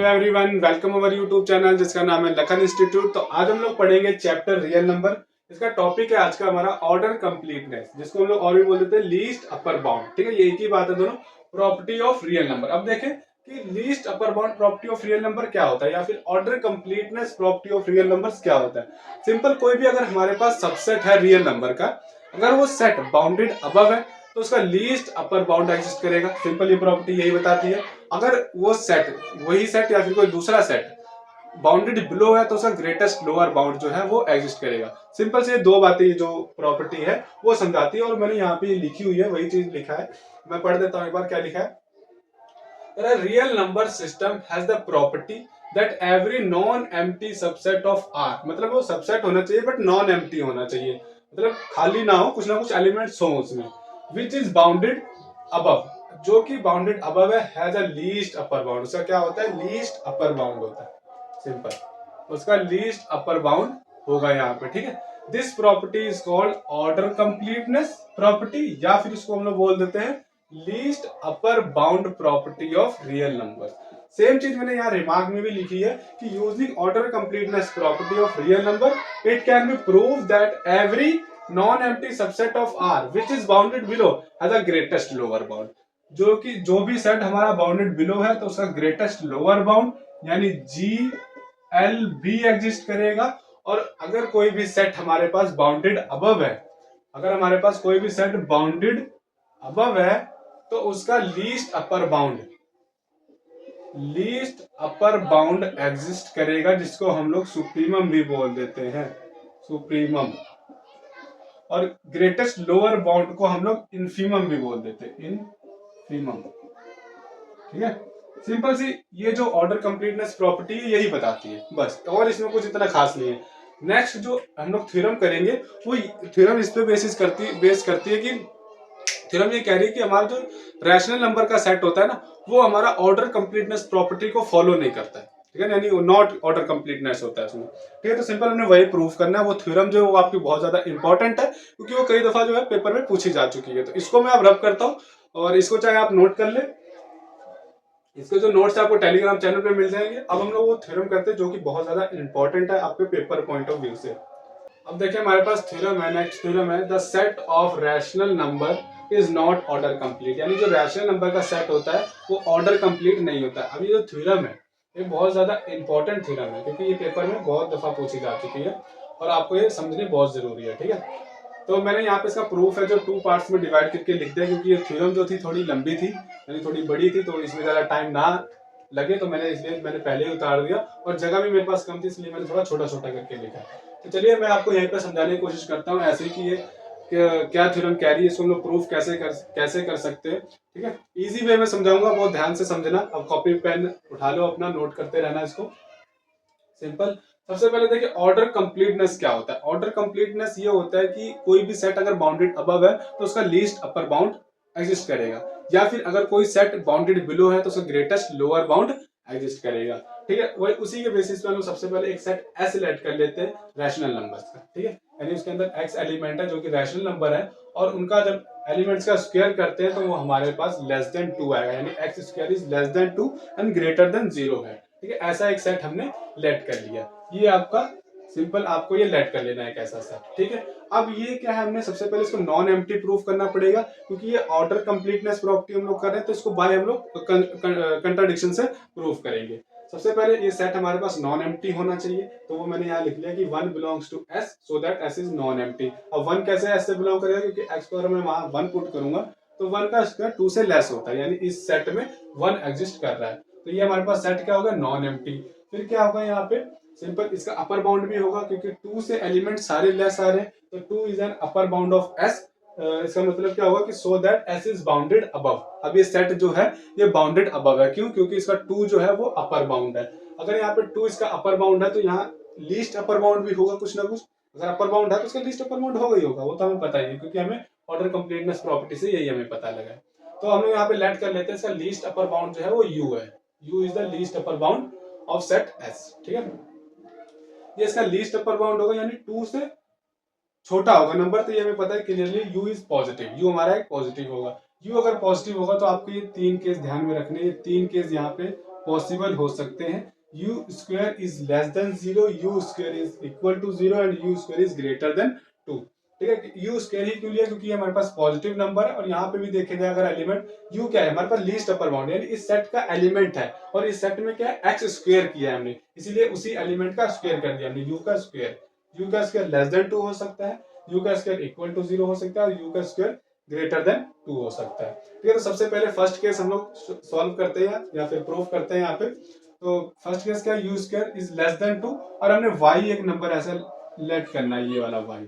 Everyone, welcome our YouTube channel जिसका नाम है लखन इंस्टीट्यूट। तो आज हम लोग पढ़ेंगे चैप्टर रियल नंबर। इसका टॉपिक है आज का हमारा ऑर्डर कंप्लीटनेस, जिसको हम लोग और भी बोल देते हैं लीस्ट अपर बाउंड। ठीक है, ये एक ही बात है दोनों, प्रॉपर्टी ऑफ रियल नंबर। अब देखें कि least upper bound property of real number क्या होता है, या फिर order completeness property of real numbers क्या होता है। सिंपल, कोई भी अगर हमारे पास सबसेट है रियल नंबर का, अगर वो सेट बाउंडेड अबव है तो उसका लीस्ट अपर बाउंड एग्जिस्ट करेगा। सिंपल ये प्रॉपर्टी यही बताती है। अगर वो सेट, वही सेट या फिर कोई दूसरा सेट बाउंडेड बिलो है तो उसका ग्रेटेस्ट लोअर बाउंड जो है वो एग्जिस्ट करेगा। सिंपल से दो बातें जो प्रॉपर्टी है वो समझाती है, और मैंने यहाँ पे लिखी हुई है वही चीज लिखा है। मैं पढ़ देता हूँ एक बार क्या लिखा है। Real number system has the property that every non empty subset of R, मतलब वो सबसेट होना चाहिए बट नॉन एम्प्टी होना चाहिए, मतलब खाली ना हो, कुछ ना कुछ एलिमेंट्स हो उसमें। विच इज बाउंडेड अबव, जो कि बाउंडेड अबव है, has a least upper bound. उसका क्या होता है? लीस्ट अपर बाउंड होता है। सिंपल, उसका लीस्ट अपर बाउंड होगा यहाँ पे। ठीक है, this property is called order completeness property, या फिर इसको हम लोग बोल देते हैं least upper bound property of real number. Same चीज मैंने यहाँ रिमार्क में भी लिखी है कि using order completeness property of real number it can be prove that every non empty subset of R which is bounded below has a greatest lower bound. जो कि जो भी सेट हमारा बाउंडेड बिलो है तो उसका ग्रेटेस्ट लोअर बाउंड यानी G L भी एग्जिस्ट करेगा। और अगर कोई भी सेट हमारे पास बाउंडेड अबव है, अगर हमारे पास कोई भी सेट बाउंडेड अबव है तो उसका लीस्ट अपर बाउंड एग्जिस्ट करेगा, जिसको हम लोग सुप्रीमम भी बोल देते हैं, सुप्रीमम। और ग्रेटेस्ट लोअर बाउंड को हम लोग इनफीमम भी बोल देते हैं, इनफीमम। ठीक है, सिंपल सी ये जो ऑर्डर कंप्लीटनेस प्रॉपर्टी है यही बताती है बस, और इसमें कुछ इतना खास नहीं है। नेक्स्ट जो हम लोग थ्योरम करेंगे वो थ्योरम इस पे बेस करती है कि थ्योरम ये कह रही है कि हमारा जो रैशनल नंबर का सेट होता है ना, वो हमारा ऑर्डर कंप्लीटनेस प्रॉपर्टी को फॉलो नहीं करता है। ठीक है, यानी नॉट ऑर्डर कंप्लीटनेस होता है उसमें। ठीक है, तो सिंपल हमने वही प्रूफ करना है। वो थ्योरम जो है वो आपकी बहुत ज्यादा इंपॉर्टेंट है, क्योंकि वो कई दफा जो है पेपर में पूछी जा चुकी है। तो इसको मैं अब रब करता हूँ, और इसको चाहे आप नोट कर ले। इसके जो नोट्स आपको टेलीग्राम चैनल पे मिल जाएंगे। अब हम लोग वो थ्योरम करते हैं जो कि बहुत ज्यादा इंपॉर्टेंट है आपके पेपर पॉइंट ऑफ व्यू से। अब देखिए हमारे पास थ्योरम है, नेक्स्ट थ्योरम है, the set of rational number is not order complete. यानी जो रैशनल नंबर का सेट होता है वो ऑर्डर कंप्लीट नहीं होता। अब ये जो थ्योरम है ये बहुत ज्यादा इंपॉर्टेंट थ्योरम है, क्योंकि ये पेपर में बहुत दफा पूछी जा चुकी है और आपको ये समझनी बहुत जरूरी है। ठीक है, तो मैंने यहाँ पे इसका प्रूफ है जो 2 पार्ट्स में डिवाइड करके लिख दिया, क्योंकि ये थ्योरम जो थी थोड़ी लंबी थी, यानी थोड़ी बड़ी थी, तो इसमें ज्यादा टाइम ना लगे तो मैंने पहले ही उतार दिया, और जगह भी मेरे पास कम थी इसलिए मैंने थोड़ा छोटा छोटा करके लिखा। तो चलिए मैं आपको यहीं पर समझाने की कोशिश करता हूँ ऐसे कि ये क्या थ्योरम कह रही है, इसको हम लोग प्रूफ कैसे कर सकते हैं। ठीक है, इजी वे में समझाऊंगा, बहुत ध्यान से समझना। अब कॉपी पेन उठा लो अपना, नोट करते रहना इसको। सिंपल, सबसे पहले देखिए ऑर्डर कंप्लीटनेस क्या होता है। ऑर्डर कंप्लीटनेस ये होता है कि कोई भी सेट अगर बाउंडेड अबव है तो उसका लीस्ट अपर बाउंड एग्जिस्ट करेगा, या फिर अगर कोई सेट बाउंडेड बिलो है तो उसका ग्रेटेस्ट लोअर बाउंड एग्जिस्ट करेगा। ठीक है, वही उसी के बेसिस पे हम लोग सबसे पहले एक सेट एस सिलेक्ट कर लेते हैं रैशनल नंबर्स का। ठीक है, यानी उसके अंदर एक्स एलिमेंट है जो कि रैशनल नंबर है, और उनका जब एलिमेंट्स का स्क्वायर करते हैं तो वो हमारे पास लेस देन 2 आएगा, यानी x square is less then 2 and greater than 0 है। ठीक है, ऐसा एक सेट हमने लेट कर लिया। ये आपका सिंपल, आपको ये लेट कर लेना है एक ऐसा सेट। ठीक है, अब ये क्या है, हमने सबसे पहले इसको नॉन एम्प्टी प्रूफ करना पड़ेगा, क्योंकि ये ऑर्डर कंप्लीटनेस प्रॉपर्टी हम लोग कर रहे हैं, तो इसको बाय हम लोग कंट्राडिक्शन से प्रूफ करेंगे। सबसे पहले ये सेट हमारे पास नॉन एम्प्टी होना चाहिए, तो वो मैंने यहाँ लिख लिया कि 1 belongs to S so that S is non empty. अब 1 कैसे एस से बिलोंग करेगा, क्योंकि एक्स को अगर मैं वहां 1 पुट करूंगा तो 1 का स्क्वायर 2 से लेस होता है, यानी इस सेट में 1 एग्जिस्ट कर रहा है, तो ये हमारे पास सेट क्या होगा, नॉन एम्प्टी। फिर क्या होगा यहाँ पे, सिंपल इसका अपर बाउंड भी होगा, क्योंकि 2 से एलिमेंट सारे लेस आ रहे हैं, तो 2 is an upper bound of S. इसका मतलब क्या होगा कि सो that S is bounded above. अब ये सेट जो है ये बाउंडेड अबव है, क्यों? क्योंकि इसका 2 जो है वो अपर बाउंड है। अगर यहाँ पे 2 इसका अपर बाउंड है तो यहाँ लीस्ट अपर बाउंड भी होगा कुछ ना कुछ। अगर अपर बाउंड है तो इसका लीस्ट अपर बाउंड होगा ही होगा, वो तो हमें पता ही है, क्योंकि हमें ऑर्डर कंप्लीटनेस प्रॉपर्टी से यही हमें पता लगा है। तो हम यहाँ पे लेट कर लेते हैं, इसका लीस्ट अपर बाउंड जो है वो यू है। You is the least upper bound of set S. ठीक है, ये इसका लीस्ट अपर बाउंड होगा, यानी 2 से छोटा होगा नंबर, तो ये हमें पता है clearly you is positive. You हमारा एक पॉजिटिव होगा। यू अगर पॉजिटिव होगा तो आपको ये 3 केस ध्यान में रखने, ये 3 केस यहाँ पे पॉसिबल हो सकते हैं। U square is less than 0, u square is equal to 0 and u square is greater than 2। ठीक है, यू स्क्वायर ही क्यों लिया, क्योंकि हमारे पास पॉजिटिव नंबर है और यहाँ पे भी देखे जाए अगर एलिमेंट यू क्या है हमारे पास लीस्ट अपर बाउंड यानी इस सेट का एलिमेंट है और इस सेट में क्या है एक्स स्क्वायर किया है हमने, इसीलिए उसी एलिमेंट का स्क्वायर कर दिया हमने यू का स्क्वायर। यू का स्क्वायर लेस देन 2 हो सकता है, यू का स्क्वायर इक्वल टू 0 हो सकता है और यू का स्क्वायर ग्रेटर देन 2 हो सकता है। ठीक है, तो सबसे पहले फर्स्ट केस हम लोग सॉल्व करते हैं या फिर प्रूफ करते हैं यहाँ पे। तो फर्स्ट केस क्या है, you square is less then 2 और हमने वाई एक नंबर ऐसा लेट करना है, ये वाला वाई।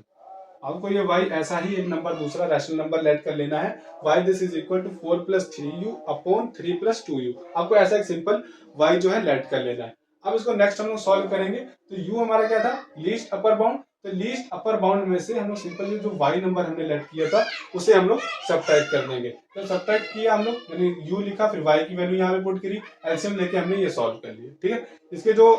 आपको ये y ऐसा ही एक नंबर दूसरा रैशनल नंबर लेट कर लेना है, y this is equal to 4 plus 3u upon 3 plus 2u। आपको ऐसा एक सिंपल y जो है लेट कर लेना है। अब इसको नेक्स्ट हम लोग सॉल्व करेंगे। तो u हमारा क्या था, लीस्ट अपर बाउंड। तो लीस्ट अपर बाउंड में से हम लोग सिंपल जो y नंबर हमने लेट किया था उसे हम लोग सब्ट्रैक्ट कर देंगे। तो सब्ट्रैक्ट किया हम लोग, यानी u लिखा, फिर y की वैल्यू यहाँ पे पुट करी, एलसीएम लेके हमने ये सॉल्व कर लिया। ठीक है, इसके जो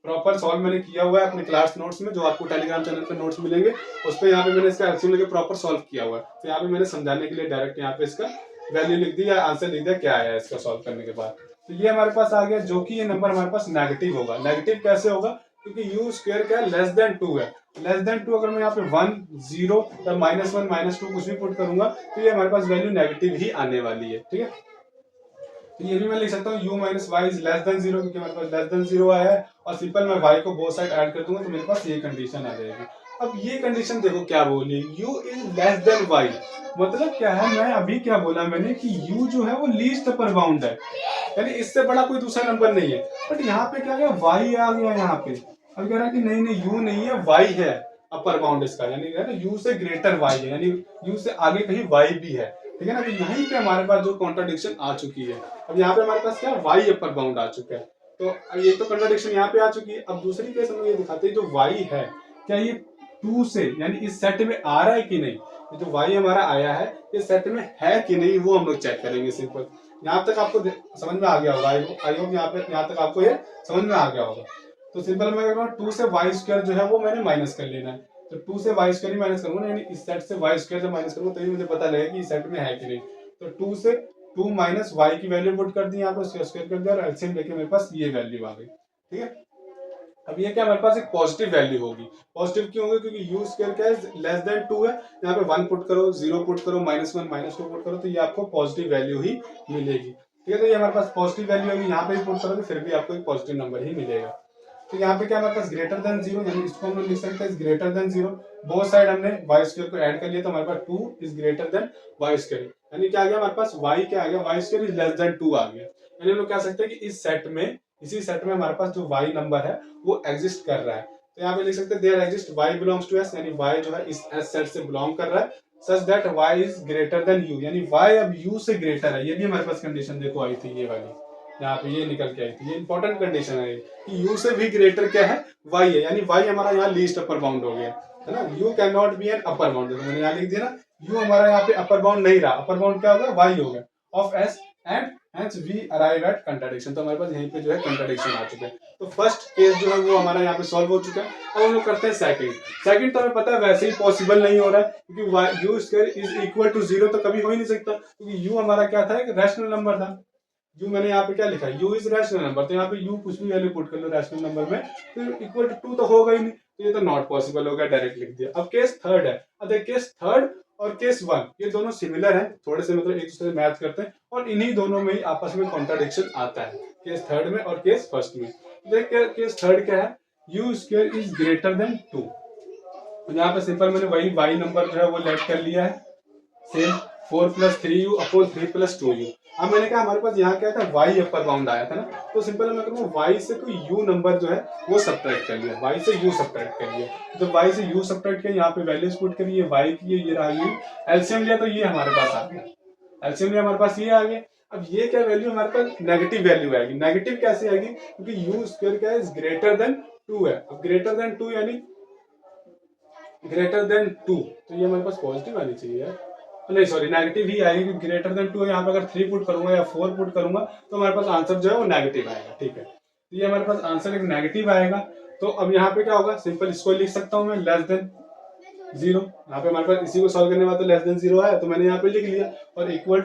प्रॉपर सॉल्व मैंने किया हुआ है अपने क्लास नोट्स में, जो आपको टेलीग्राम चैनल पे नोट्स मिलेंगे, उस पर यहाँ पे मैंने इसका एलसीएम लेके प्रॉपर सॉल्व किया हुआ है। तो यहाँ पे मैंने समझाने के लिए डायरेक्ट यहाँ पे इसका वैल्यू लिख दी या आंसर लिख दिया क्या आया इसका सॉल्व करने के बाद। तो ये हमारे पास आ गया, जो कि ये नंबर हमारे पास नेगेटिव होगा। नेगेटिव कैसे होगा, क्योंकि यू स्क्वायर क्या है, लेस देन 2 है। लेस देन 2 अगर मैं यहाँ पे 1 0 या -1 -2 कुछ भी पुट करूंगा तो ये हमारे पास वैल्यू नेगेटिव ही आने वाली है। ठीक है, तो ये भी मैं लिख सकता हूँ u minus y is less than 0, क्योंकि मेरे पास लेस देन 0 आया है और सिंपल मैं y को बोथ साइड ऐड कर दूंगा तो मेरे पास ये कंडीशन आ जाएगी। अब ये कंडीशन देखो क्या बोली, u is less then y, मतलब क्या है, मैं अभी क्या बोला मैंने कि u जो है वो लीस्ट अपर बाउंड है, यानी इससे बड़ा कोई दूसरा नंबर नहीं है। बट यहाँ पे क्या गया, y आ गया यहाँ पे। अब कह रहा है कि नहीं नहीं u नहीं है, y है अपर बाउंड इसका, यानी u से ग्रेटर y है, यानी u से आगे कहीं y भी है। ठीक है ना, तो यहीं पे हमारे पास जो कॉन्ट्राडिक्शन आ चुकी है। अब यहाँ पे हमारे पास क्या y अपर बाउंड आ चुका है, तो ये तो कॉन्ट्राडिक्शन यहाँ पे आ चुकी है। अब दूसरी केस हम ये दिखाते हैं, जो y है क्या ये 2 से यानी इस सेट में आ रहा है कि नहीं, ये जो y हमारा आया है ये सेट में है कि नहीं वो हम लोग चेक करेंगे। सिंपल यहाँ तक आपको समझ में आ गया होगा, आई होप यहाँ तक आपको ये समझ में आ गया होगा। तो सिंपल मैं कह 2 से y स्क्वायर जो है वो मैंने माइनस कर लेना है। तो 2 से y स्क्वायर ही माइनस करूंगा, यानी इस सेट से y स्क्वायर से माइनस करूंगा तभी मुझे पता लगेगा कि इस सेट में है कि नहीं। तो 2 से 2 माइनस y की वैल्यू पुट कर दी यहाँ पर, स्क्वायर कर दिया और एलसीएम लेके मेरे पास ये वैल्यू आ गई। ठीक है, अब ये क्या हमारे पास एक पॉजिटिव वैल्यू होगी। पॉजिटिव क्यों होगी, क्योंकि यू स्क्वायर क्या है, लेस देन 2 है। यहाँ पे 1 पुट करो, 0 पुट करो, -1 -2 पुट करो तो ये आपको पॉजिटिव वैल्यू ही मिलेगी। ठीक है, तो ये हमारे पास पॉजिटिव वैल्यू होगी, यहाँ पे भी पुट करोगे फिर भी आपको एक पॉजिटिव नंबर ही मिलेगा। तो यहाँ पे क्या हमारे पास ग्रेटर देन 0, यानी इसको हम लोग लिख सकते हैं ग्रेटर देन 0। बोथ साइड हमने y स्क्वायर को ऐड कर लिया तो हमारे पास 2 is greater then y square, यानी क्या आ गया हमारे पास y क्या आ गया, y square is less then 2 आ गया। यानी हम लोग कह सकते हैं कि इस सेट में, इसी सेट में हमारे पास जो y नंबर है वो एग्जिस्ट कर रहा है। तो यहाँ पे लिख सकते हैं there exist y belongs to s, यानी y जो है इस s सेट से बिलोंग कर रहा है, such that y is greater than u, यानी y अब u से ग्रेटर है। ये भी हमारे पास कंडीशन देखो आई थी, ये वाली यहाँ पे ये निकल के आई थी, ये इंपॉर्टेंट कंडीशन है कि u से भी ग्रेटर क्या है, y है, यानी y हमारा यहाँ लीस्ट अपर बाउंड हो गया है ना। u can not be an upper bound, देखो मैंने यहाँ लिख दिया ना, u हमारा यहाँ पे अपर बाउंड नहीं रहा, अपर बाउंड क्या होगा, y हो गया of s and hence we arrive at contradiction। तो हमारे पास यहीं पे जो है कंट्राडिक्शन आ चुका है। तो फर्स्ट केस जो है वो हमारा यहाँ पे सॉल्व हो चुका है। अब हम लोग करते हैं सेकंड। सेकंड तो हमें पता है वैसे ही पॉसिबल नहीं हो रहा है, क्योंकि u square is equal to 0 तो कभी हो ही नहीं सकता, क्योंकि u हमारा क्या था, एक रैशनल नंबर था। u मैंने यहाँ पे क्या लिखा है, u इज रैशनल नंबर, तो यहाँ पे u कुछ भी वैल्यू पुट कर लो रैशनल नंबर में तो इक्वल टू 2 तो होगा ही नहीं, तो ये तो नॉट पॉसिबल होगा, डायरेक्ट लिख दिया। अब केस थर्ड है। अब देख केस थर्ड और केस 1 ये दोनों सिमिलर हैं, थोड़े से मतलब एक दूसरे से मैच करते हैं और इन्हीं दोनों में ही आपस में कॉन्ट्राडिक्शन आता है, केस थर्ड में और केस फर्स्ट में। देख केस थर्ड क्या है, u square is greater than 2। यहाँ पे सिंपल मैंने वही y नंबर जो है वो लेट कर लिया है, same 4 plus 3u upon 3 plus 2u। अब मैंने कहा हमारे पास यहाँ क्या था, y अपर बाउंड आया था ना, तो सिंपल मैं करूँगा y से कोई u नंबर जो है वो सब्ट्रैक्ट कर लिया, y से u सब्ट्रैक्ट कर लिया। तो y से u सब्ट्रैक्ट किया, यहाँ पे वैल्यूज पुट करिए, y की ये रहा u, एलसीएम लिया तो ये हमारे पास आ गया, एलसीएम लिया हमारे पास ये आ गया। अब ये क्या वैल्यू हमारे पास नेगेटिव वैल्यू आएगी। नेगेटिव कैसे आएगी, क्योंकि u स्क्वायर क्या है, ग्रेटर देन 2 है। अब ग्रेटर देन 2 यानी ग्रेटर देन 2, तो ये हमारे पास पॉजिटिव आनी चाहिए यार, नहीं सॉरी नेगेटिव ही आएगी, क्योंकि ग्रेटर देन 2 यहाँ पे अगर 3 पुट करूंगा या 4 पुट करूंगा तो हमारे पास आंसर जो है वो नेगेटिव आएगा। ठीक है, तो ये हमारे पास आंसर एक नेगेटिव आएगा। तो अब यहाँ पे क्या होगा, सिंपल इसको लिख सकता हूँ मैं लेस देन 0। यहाँ पे हमारे पास इसी को सॉल्व करने के बाद तो लेस देन 0 आया तो मैंने यहाँ पे लिख लिया, और इक्वल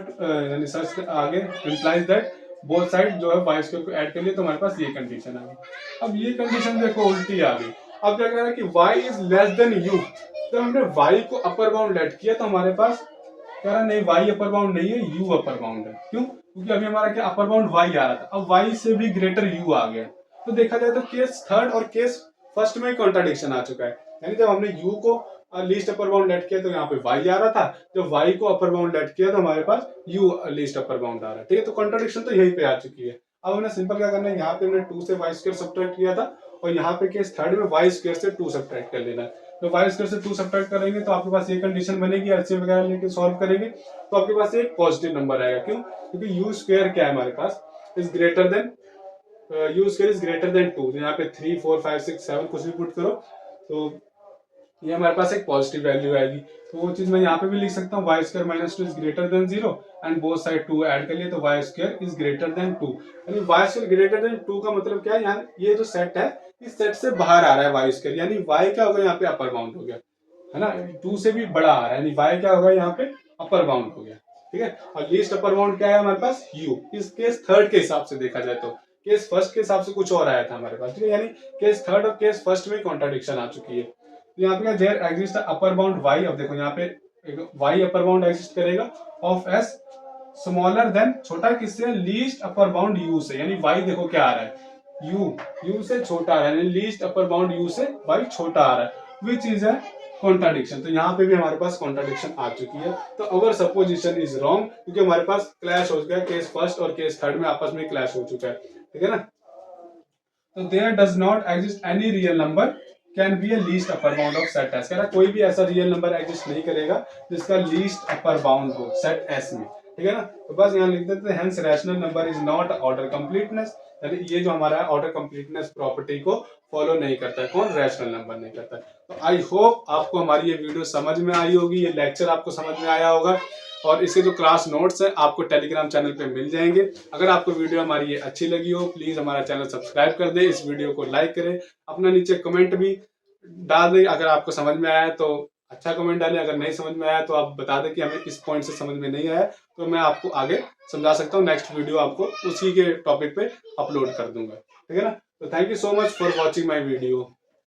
यानी सच आगे इम्प्लाइज दैट बोथ साइड जो है वाई स्क्वायर को ऐड कर लिया तो हमारे पास ये कंडीशन आ गई। अब ये कंडीशन देखो उल्टी आ गई। अब क्या कह रहा है कि y is less then u। तो हमने y को अपर बाउंड लेट किया तो हमारे पास कह रहा नहीं y अपर बाउंड नहीं है, u अपर बाउंड है। क्यों? क्योंकि अभी हमारा क्या अपर बाउंड y आ रहा था, अब y से भी ग्रेटर u आ गया। तो देखा जाए तो केस थर्ड और केस फर्स्ट में कॉन्ट्राडिक्शन आ चुका है। यानी जब हमने u को लीस्ट अपर बाउंड लेट किया तो यहाँ पे y आ रहा था, जब y को अपर बाउंड लेट किया तो हमारे पास u लीस्ट अपर बाउंड आ रहा है। ठीक है, तो कॉन्ट्राडिक्शन तो यहीं पे आ चुकी है। अब हमने सिंपल क्या करना है, यहाँ पे हमने 2 से y स्क्वायर सब्ट्रैक्ट किया था और यहाँ पे केस थर्ड में y स्क्वायर से 2 सब्ट्रैक्ट कर लेना है। तो y स्क्वायर से 2 सब्ट्रैक्ट करेंगे तो आपके पास ये कंडीशन बनेगी, एलसीएम वगैरह लेके सॉल्व करेंगे तो आपके पास एक पॉजिटिव नंबर आएगा। क्यों? क्योंकि u स्क्वायर क्या है हमारे पास is greater than u square is greater than 2। तो यहाँ पे 3 4 5 6 7 कुछ भी पुट करो तो ये हमारे पास एक पॉजिटिव वैल्यू आएगी। तो वो चीज मैं यहाँ पे भी लिख सकता हूँ, y square minus 2 is greater than 0 and both side 2 add कर लिए तो y square is greater than 2। यानी वाई स्क्वायर ग्रेटर देन 2 का मतलब क्या है, यहाँ ये जो सेट है इस सेट से बाहर आ रहा है वाई स्क्वायर, यानी वाई क्या होगा यहाँ पे अपर बाउंड हो गया है ना, 2 से भी बड़ा आ रहा है, यानी वाई क्या होगा यहाँ पे अपर बाउंड हो गया। ठीक है, और लीस्ट अपर बाउंड क्या है हमारे पास u। इस केस थर्ड के हिसाब से देखा जाए तो केस फर्स्ट के हिसाब से कुछ और आया था हमारे पास। ठीक है, यानी केस थर्ड और केस फर्स्ट में कॉन्ट्राडिक्शन आ चुकी है। यहाँ पे there exist upper bound y। अब देखो यहाँ पे y अपर बाउंड एग्जिस्ट करेगा ऑफ s स्मॉलर देन, छोटा किससे, लीस्ट अपर बाउंड u से। यानी y देखो क्या आ रहा है, u से छोटा आ रहा है, यानी लीस्ट अपर बाउंड u से y छोटा आ रहा है, विच इज है कॉन्ट्राडिक्शन। तो यहाँ पे भी हमारे पास कॉन्ट्राडिक्शन आ चुकी है। तो अवर सपोजिशन इज रॉन्ग, क्योंकि हमारे पास क्लैश हो गया, केस फर्स्ट और केस थर्ड में आपस में क्लैश हो चुका है। ठीक है ना, तो there does not exist any real number can be a least upper bound of set S. कह रहा कोई भी ऐसा रियल नंबर एग्जिस्ट नहीं करेगा जिसका लीस्ट अपर बाउंड हो सेट एस में। ठीक है ना, तो बस यहाँ लिख देते हैं hence rational number is not order completeness. यानी ये जो हमारा ऑर्डर कंप्लीटनेस प्रॉपर्टी को फॉलो नहीं करता है, कौन, रैशनल नंबर नहीं करता है। तो आई होप आपको हमारी ये वीडियो समझ में आई होगी, ये लेक्चर आपको समझ में आया होगा और इसके जो क्लास नोट्स हैं आपको टेलीग्राम चैनल पे मिल जाएंगे। अगर आपको वीडियो हमारी ये अच्छी लगी हो प्लीज हमारा चैनल सब्सक्राइब कर दें, इस वीडियो को लाइक करें, अपना नीचे कमेंट भी डाल दें। अगर आपको समझ में आया तो अच्छा कमेंट डालें, अगर नहीं समझ में आया तो आप बता दें कि हमें इस पॉइंट से समझ में नहीं आया, तो मैं आपको आगे समझा सकता हूँ। नेक्स्ट वीडियो आपको उसी के टॉपिक पे अपलोड कर दूंगा। ठीक है ना, तो thank you so much for watching my video.